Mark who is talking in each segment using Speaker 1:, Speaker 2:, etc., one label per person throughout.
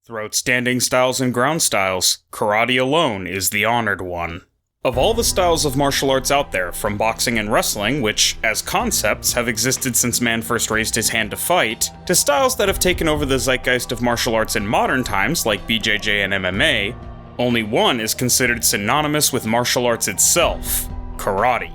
Speaker 1: Throughout standing styles and ground styles, karate alone is the honored one. Of all the styles of martial arts out there, from boxing and wrestling, which, as concepts, have existed since man first raised his hand to fight, to styles that have taken over the zeitgeist of martial arts in modern times, like BJJ and MMA, only one is considered synonymous with martial arts itself: karate.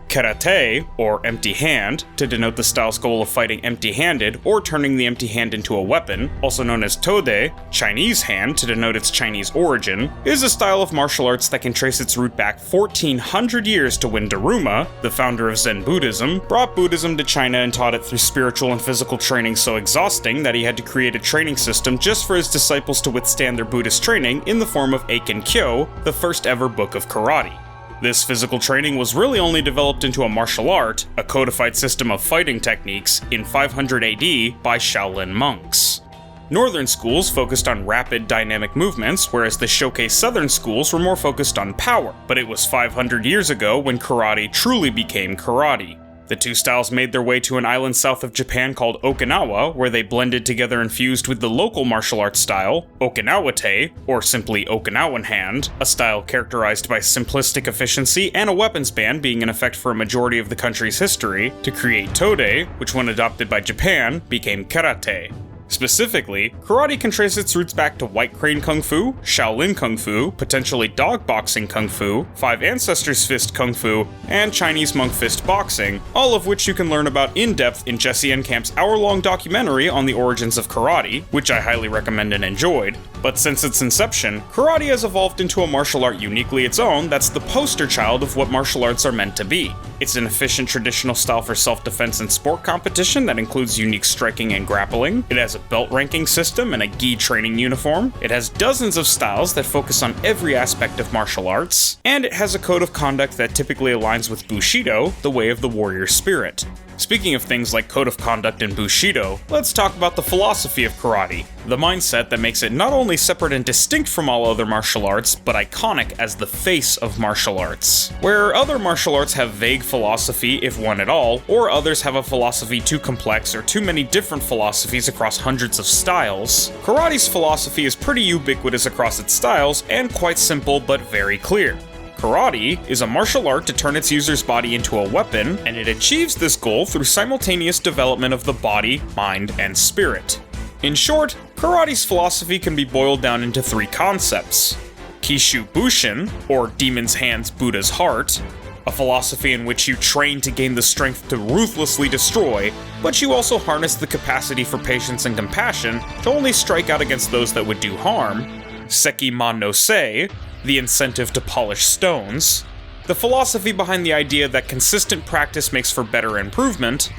Speaker 1: Karate, or empty hand, to denote the style's goal of fighting empty-handed or turning the empty hand into a weapon, also known as Tode, Chinese hand to denote its Chinese origin, is a style of martial arts that can trace its root back 1400 years to when Daruma, the founder of Zen Buddhism, brought Buddhism to China and taught it through spiritual and physical training so exhausting that he had to create a training system just for his disciples to withstand their Buddhist training in the form of Eiken Kyo, the first ever book of karate. This physical training was really only developed into a martial art, a codified system of fighting techniques, in 500 AD by Shaolin monks. Northern schools focused on rapid, dynamic movements, whereas the Shokai Southern schools were more focused on power, but it was 500 years ago when karate truly became karate. The two styles made their way to an island south of Japan called Okinawa, where they blended together and fused with the local martial arts style, Okinawa-te, or simply Okinawan hand, a style characterized by simplistic efficiency and a weapons ban being in effect for a majority of the country's history, to create Tode, which when adopted by Japan, became karate. Specifically, karate can trace its roots back to White Crane Kung Fu, Shaolin Kung Fu, potentially Dog Boxing Kung Fu, Five Ancestors Fist Kung Fu, and Chinese Monk Fist Boxing, all of which you can learn about in depth in Jesse Encamp's hour-long documentary on the origins of karate, which I highly recommend and enjoyed. But since its inception, karate has evolved into a martial art uniquely its own that's the poster child of what martial arts are meant to be. It's an efficient traditional style for self-defense and sport competition that includes unique striking and grappling. It has a belt ranking system and a gi training uniform. It has dozens of styles that focus on every aspect of martial arts. And it has a code of conduct that typically aligns with Bushido, the way of the warrior spirit. Speaking of things like code of conduct and Bushido, let's talk about the philosophy of karate, the mindset that makes it not only separate and distinct from all other martial arts, but iconic as the face of martial arts. Where other martial arts have vague philosophy, if one at all, or others have a philosophy too complex or too many different philosophies across hundreds of styles, karate's philosophy is pretty ubiquitous across its styles and quite simple but very clear. Karate is a martial art to turn its user's body into a weapon, and it achieves this goal through simultaneous development of the body, mind, and spirit. In short, karate's philosophy can be boiled down into three concepts: Kishu Bushin, or Demon's Hands Buddha's Heart, a philosophy in which you train to gain the strength to ruthlessly destroy, but you also harness the capacity for patience and compassion to only strike out against those that would do harm; Seki Man no Se, the incentive to polish stones, the philosophy behind the idea that consistent practice makes for better improvement;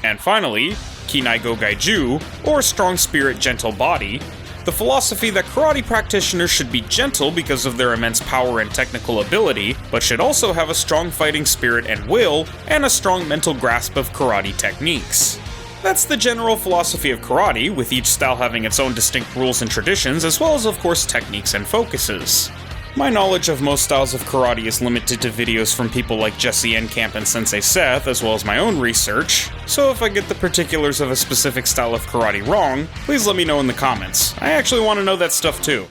Speaker 1: and finally, Kinai Go Gaiju, or strong spirit, gentle body, the philosophy that karate practitioners should be gentle because of their immense power and technical ability, but should also have a strong fighting spirit and will, and a strong mental grasp of karate techniques. That's the general philosophy of karate, with each style having its own distinct rules and traditions, as well as of course techniques and focuses. My knowledge of most styles of karate is limited to videos from people like Jesse Encamp and Sensei Seth, as well as my own research, so if I get the particulars of a specific style of karate wrong, please let me know in the comments. I actually want to know that stuff too.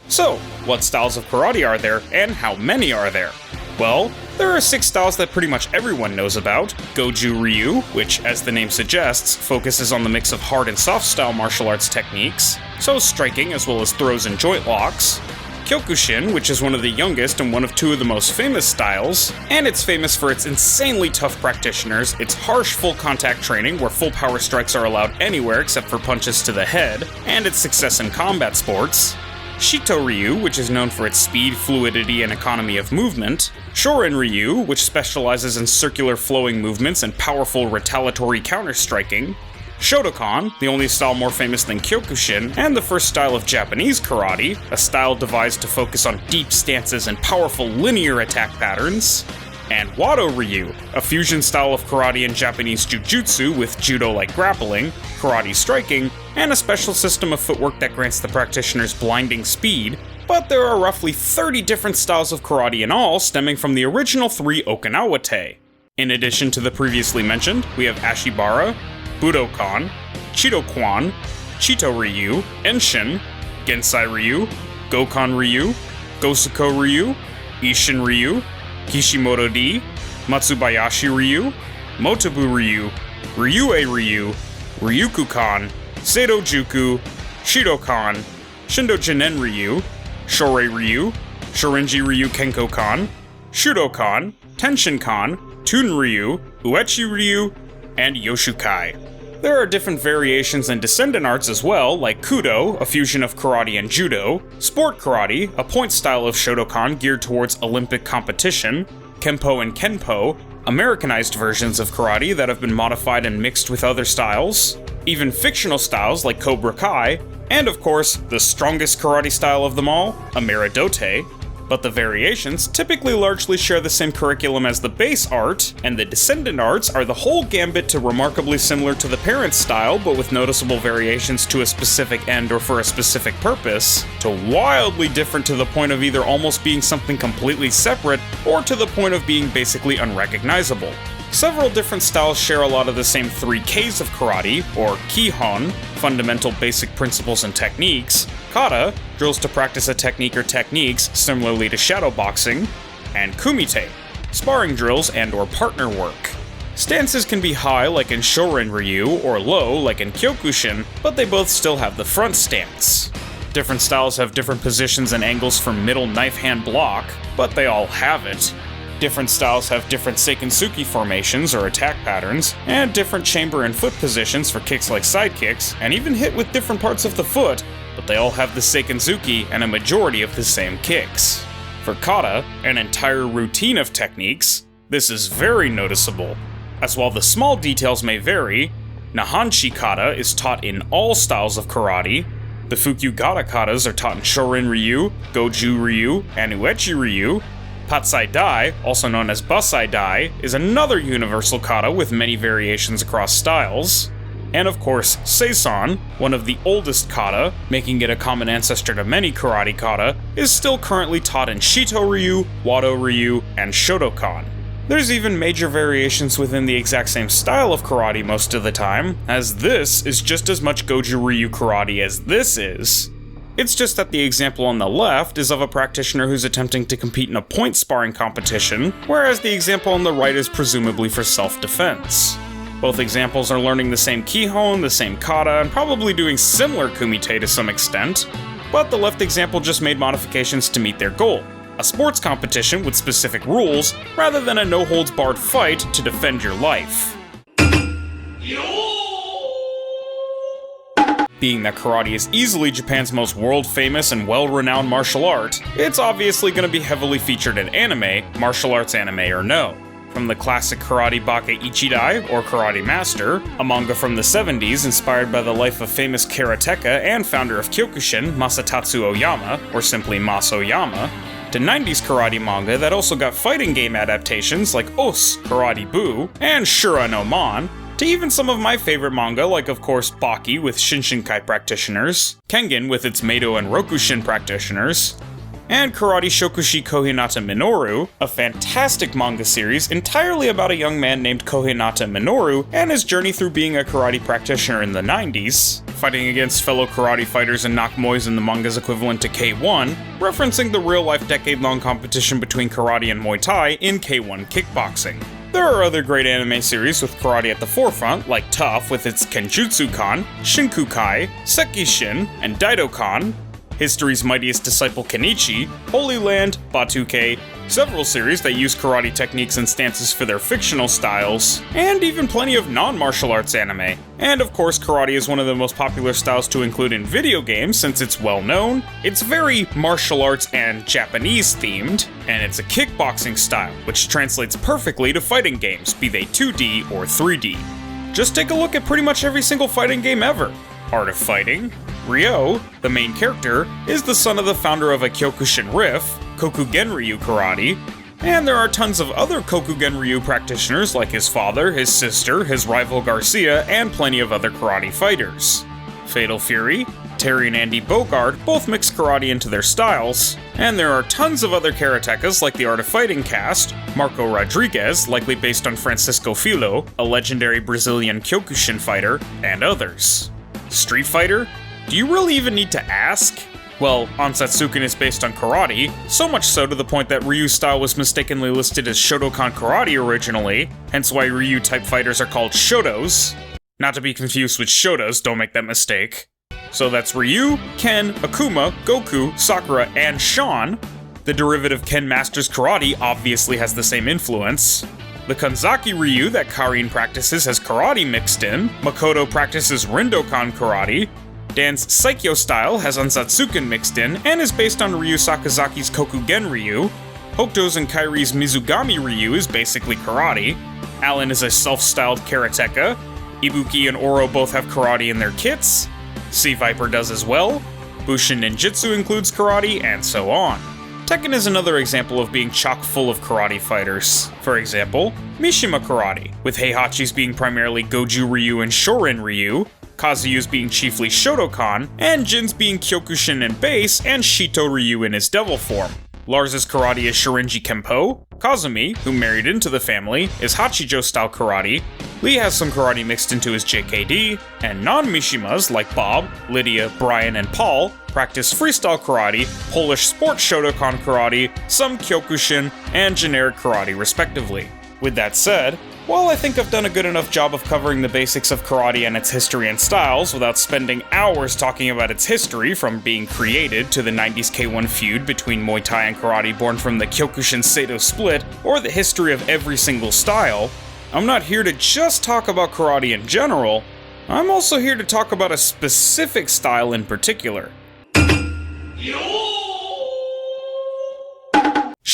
Speaker 1: So, what styles of karate are there, and how many are there? Well, there are 6 styles that pretty much everyone knows about: Goju Ryu, which, as the name suggests, focuses on the mix of hard and soft style martial arts techniques, so striking as well as throws and joint locks; Kyokushin, which is one of the youngest and one of 2 of the most famous styles, and it's famous for its insanely tough practitioners, its harsh full contact training where full power strikes are allowed anywhere except for punches to the head, and its success in combat sports; Shito Ryu, which is known for its speed, fluidity, and economy of movement; Shorin Ryu, which specializes in circular flowing movements and powerful retaliatory counter-striking; Shotokan, the only style more famous than Kyokushin, and the first style of Japanese karate, a style devised to focus on deep stances and powerful linear attack patterns; and Wado Ryu, a fusion style of karate and Japanese jujutsu with judo-like grappling, karate striking, and a special system of footwork that grants the practitioners blinding speed. But there are roughly 30 different styles of karate in all, stemming from the original 3 Okinawa-te. In addition to the previously mentioned, we have Ashibara, Budokan, Chido-kwan, Chito Ryu, Enshin, Gensai Ryu, Gokan Ryu, Gosuko Ryu, Ishin Ryu, Kishimoto-D, Matsubayashi Ryu, Motobu Ryu, Ryue Ryu, Ryukukan, Seidojuku, Shidokan, Shindojinen Ryu, Shorei Ryu, Shorinji Ryu Kenkokan, Shudokan, Tenshinkan, Tun Ryu, Uechi Ryu, and Yoshukai. There are different variations and descendant arts as well, like Kudo, a fusion of karate and judo, Sport Karate, a point style of Shotokan geared towards Olympic competition, Kempo and Kenpo, Americanized versions of karate that have been modified and mixed with other styles, even fictional styles like Cobra Kai, and of course, the strongest karate style of them all, Amiradote. But the variations typically largely share the same curriculum as the base art, and the descendant arts are the whole gambit to remarkably similar to the parent style, but with noticeable variations to a specific end or for a specific purpose, to wildly different to the point of either almost being something completely separate, or to the point of being basically unrecognizable. Several different styles share a lot of the same 3 Ks of karate, or Kihon, fundamental basic principles and techniques, Kata, drills to practice a technique or techniques similarly to shadow boxing, and Kumite, sparring drills and or partner work. Stances can be high like in Shorin Ryu, or low like in Kyokushin, but they both still have the front stance. Different styles have different positions and angles for middle knife hand block, but they all have it. Different styles have different Seikensuki formations or attack patterns, and different chamber and foot positions for kicks like side kicks, and even hit with different parts of the foot, but they all have the Seikensuki and a majority of the same kicks. For Kata, an entire routine of techniques, this is very noticeable, as while the small details may vary, Nahanshi Kata is taught in all styles of karate, the Fukyugata Katas are taught in Shorin Ryu, Goju Ryu, and Uechi Ryu, Patsai Dai, also known as Basai Dai, is another universal kata with many variations across styles. And of course, Seisan, one of the oldest kata, making it a common ancestor to many karate kata, is still currently taught in Shito Ryu, Wado Ryu, and Shotokan. There's even major variations within the exact same style of karate most of the time, as this is just as much Goju Ryu karate as this is. It's just that the example on the left is of a practitioner who's attempting to compete in a point sparring competition, whereas the example on the right is presumably for self-defense. Both examples are learning the same Kihon, the same kata, and probably doing similar kumite to some extent, but the left example just made modifications to meet their goal, a sports competition with specific rules, rather than a no-holds-barred fight to defend your life. Being that karate is easily Japan's most world-famous and well-renowned martial art, it's obviously going to be heavily featured in anime, martial arts anime or no. From the classic Grappler Baki Ichidai, or Karate Master, a manga from the 70s inspired by the life of famous karateka and founder of Kyokushin, Masatatsu Oyama, or simply Mas Oyama, to 90s karate manga that also got fighting game adaptations like Os, Karate Bu, and Shura no Man, to even some of my favorite manga like of course Baki with Shinshinkai practitioners, Kengen with its Meido and Rokushin practitioners, and Karate Shokushi Kohinata Minoru, a fantastic manga series entirely about a young man named Kohinata Minoru and his journey through being a karate practitioner in the 90s, fighting against fellow karate fighters and nakmois in the manga's equivalent to K1, referencing the real-life decade-long competition between karate and Muay Thai in K1 kickboxing. There are other great anime series with karate at the forefront, like Tough with its Kenjutsu-kan, Shinkukai, Sekishin, and Daidokan, History's Mightiest Disciple Kenichi, Holy Land, Batuke, several series that use karate techniques and stances for their fictional styles, and even plenty of non-martial arts anime. And of course, karate is one of the most popular styles to include in video games since it's well known, it's very martial arts and Japanese themed, and it's a kickboxing style, which translates perfectly to fighting games, be they 2D or 3D. Just take a look at pretty much every single fighting game ever. Art of Fighting. Ryo, the main character, is the son of the founder of a Kyokushin Riff, Kokugen Ryu Karate, and there are tons of other Kokugen Ryu practitioners like his father, his sister, his rival Garcia, and plenty of other karate fighters. Fatal Fury, Terry and Andy Bogard both mix karate into their styles, and there are tons of other karatekas like the Art of Fighting cast, Marco Rodriguez, likely based on Francisco Filho, a legendary Brazilian Kyokushin fighter, and others. Street Fighter? Do you really even need to ask? Well, Ansatsuken is based on karate, so much so to the point that Ryu's style was mistakenly listed as Shotokan karate originally, hence why Ryu-type fighters are called Shotos. Not to be confused with Shotas, don't make that mistake. So that's Ryu, Ken, Akuma, Goku, Sakura, and Sean. The derivative Ken Masters Karate obviously has the same influence. The Kanzaki Ryu that Karin practices has karate mixed in, Makoto practices Rindokan karate, Dan's Saikyo style has Ansatsuken mixed in and is based on Ryu Sakazaki's Kokugen Ryu. Hokuto's and Kairi's Mizugami Ryu is basically karate. Alan is a self-styled karateka. Ibuki and Oro both have karate in their kits. Sea Viper does as well. Bushin Ninjutsu includes karate, and so on. Tekken is another example of being chock full of karate fighters. For example, Mishima Karate, with Heihachi's being primarily Goju Ryu and Shorin Ryu, Kazuyu's being chiefly Shotokan, and Jin's being Kyokushin in base and Shito Ryu in his devil form. Lars's karate is Shorinji Kempo. Kazumi, who married into the family, is Hachijo-style karate. Lee has some karate mixed into his JKD, and non-Mishimas like Bob, Lydia, Brian, and Paul practice freestyle karate, Polish sport Shotokan karate, some Kyokushin, and generic karate respectively. With that said, while I think I've done a good enough job of covering the basics of karate and its history and styles without spending hours talking about its history from being created to the 90s K1 feud between Muay Thai and karate born from the Kyokushin-Seido split, or the history of every single style, I'm not here to just talk about karate in general, I'm also here to talk about a specific style in particular.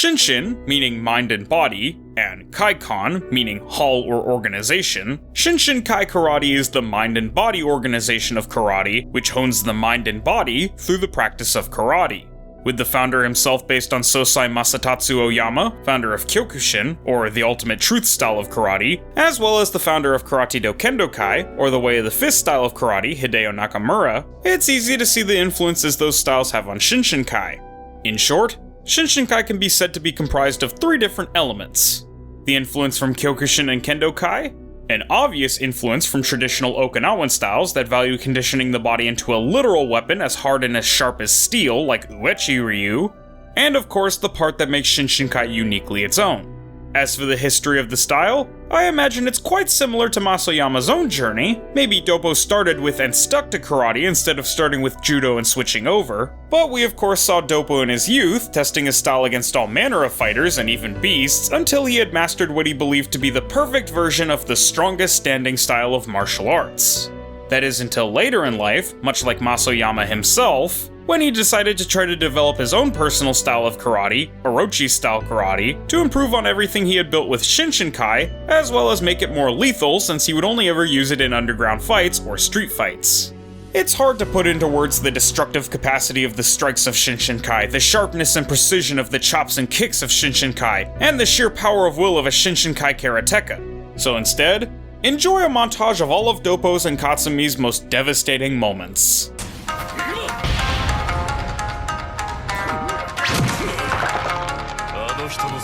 Speaker 1: Shinshin, meaning mind and body, and Kaikon, meaning hall or organization, Shinshin Kai Karate is the mind and body organization of karate, which hones the mind and body through the practice of karate. With the founder himself based on Sosai Masatatsu Oyama, founder of Kyokushin, or the ultimate truth style of karate, as well as the founder of Karate-do Kendo-kai, or the Way of the Fist style of karate, Hideo Nakamura, it's easy to see the influences those styles have on Shinshinkai. In short, Shinshinkai can be said to be comprised of three different elements. The influence from Kyokushin and Kendo-kai, an obvious influence from traditional Okinawan styles that value conditioning the body into a literal weapon as hard and as sharp as steel like Uechi Ryu, and of course the part that makes Shinshinkai uniquely its own. As for the history of the style, I imagine it's quite similar to Masoyama's own journey. Maybe Doppo started with and stuck to karate instead of starting with judo and switching over, but we of course saw Doppo in his youth, testing his style against all manner of fighters and even beasts until he had mastered what he believed to be the perfect version of the strongest standing style of martial arts. That is until later in life, much like Masoyama himself, when he decided to try to develop his own personal style of karate, Orochi-style karate, to improve on everything he had built with Shinshinkai, as well as make it more lethal since he would only ever use it in underground fights or street fights. It's hard to put into words the destructive capacity of the strikes of Shinshinkai, the sharpness and precision of the chops and kicks of Shinshinkai, and the sheer power of will of a Shinshinkai karateka. So instead, enjoy a montage of all of Doppo's and Katsumi's most devastating moments.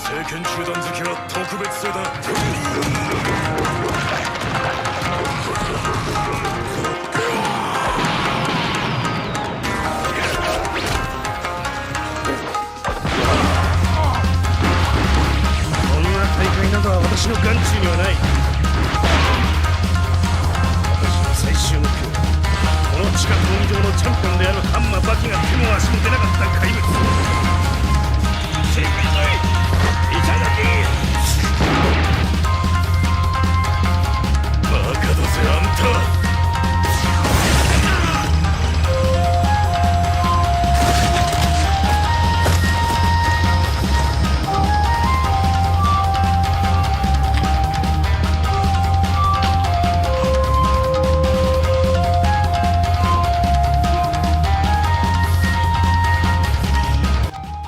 Speaker 2: 聖剣中段突きは特別性だ。こんな大会などは私の眼中にはない。私の最終目標はこの地下闘技場のチャンピオンであるハンマーバキが手も足も出なかった怪物。バカだぜあんた。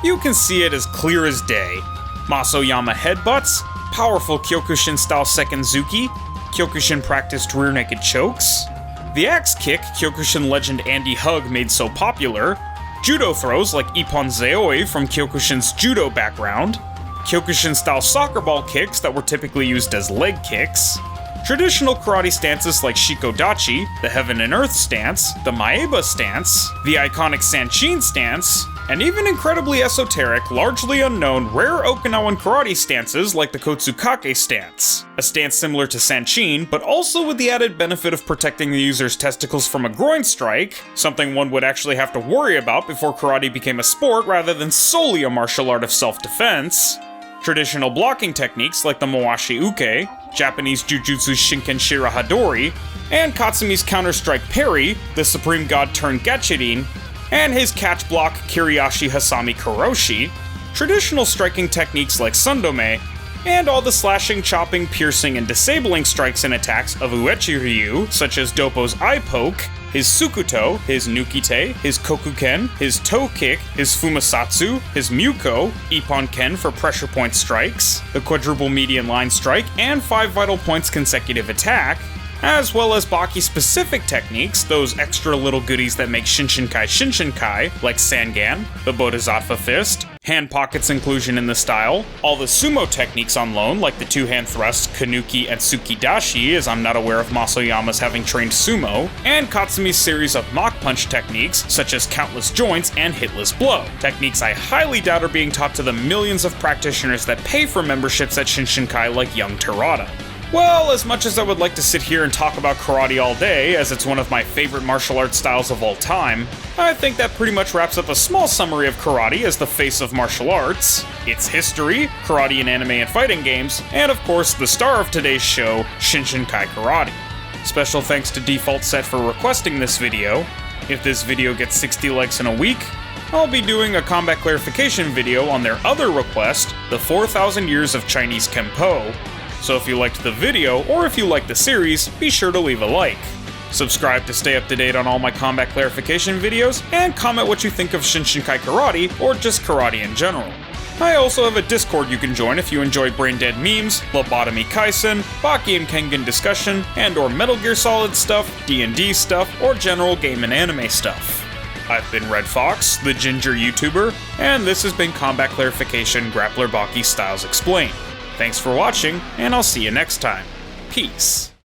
Speaker 1: You can see it as clear as day. Masoyama headbutts, powerful Kyokushin-style Sekenzuki, Kyokushin-practiced rear-naked chokes, the axe kick Kyokushin legend Andy Hug made so popular, judo throws like Ippon Zeoi from Kyokushin's judo background, Kyokushin-style soccer ball kicks that were typically used as leg kicks, traditional karate stances like Shikodachi, the Heaven and Earth stance, the Maeba stance, the iconic Sanchin stance, and even incredibly esoteric, largely unknown, rare Okinawan karate stances like the Kotsukake stance, a stance similar to Sanchin, but also with the added benefit of protecting the user's testicles from a groin strike, something one would actually have to worry about before karate became a sport rather than solely a martial art of self-defense, traditional blocking techniques like the Mawashi Uke, Japanese Jujutsu Shinken Shira Hadori, and Katsumi's counter-strike parry, the Supreme God turned Gachirin, and his catch block Kiriashi Hasami Kuroshi, traditional striking techniques like Sundome, and all the slashing, chopping, piercing, and disabling strikes and attacks of Uechi Ryu, such as Doppo's eye poke, his Sukuto, his Nukite, his Kokuken, his toe kick, his Fumasatsu, his Muko, Ippon Ken for pressure point strikes, the quadruple median line strike, and 5 vital points consecutive attack, as well as Baki-specific techniques, those extra little goodies that make Shinshinkai Shinshinkai, like Sangan, the Bodhisattva Fist, hand pockets inclusion in the style, all the sumo techniques on loan, like the two-hand thrusts, Kanuki, and Tsukidashi, as I'm not aware of Masoyama's having trained sumo, and Katsumi's series of mock punch techniques, such as countless joints and hitless blow, techniques I highly doubt are being taught to the millions of practitioners that pay for memberships at Shinshinkai like young Terada. Well, as much as I would like to sit here and talk about karate all day, as it's one of my favorite martial arts styles of all time, I think that pretty much wraps up a small summary of karate as the face of martial arts, its history, karate in anime and fighting games, and of course the star of today's show, Shinshinkai Karate. Special thanks to Default Set for requesting this video. If this video gets 60 likes in a week, I'll be doing a combat clarification video on their other request, the 4,000 Years of Chinese Kempo. So if you liked the video, or if you liked the series, be sure to leave a like. Subscribe to stay up to date on all my combat clarification videos, and comment what you think of Shinshinkai Karate, or just karate in general. I also have a Discord you can join if you enjoy brain-dead memes, lobotomy kaisen, Baki and Kengan discussion, and or Metal Gear Solid stuff, D&D stuff, or general game and anime stuff. I've been Red Fox, the Ginger YouTuber, and this has been Combat Clarification Grappler Baki Styles Explained. Thanks for watching, and I'll see you next time. Peace.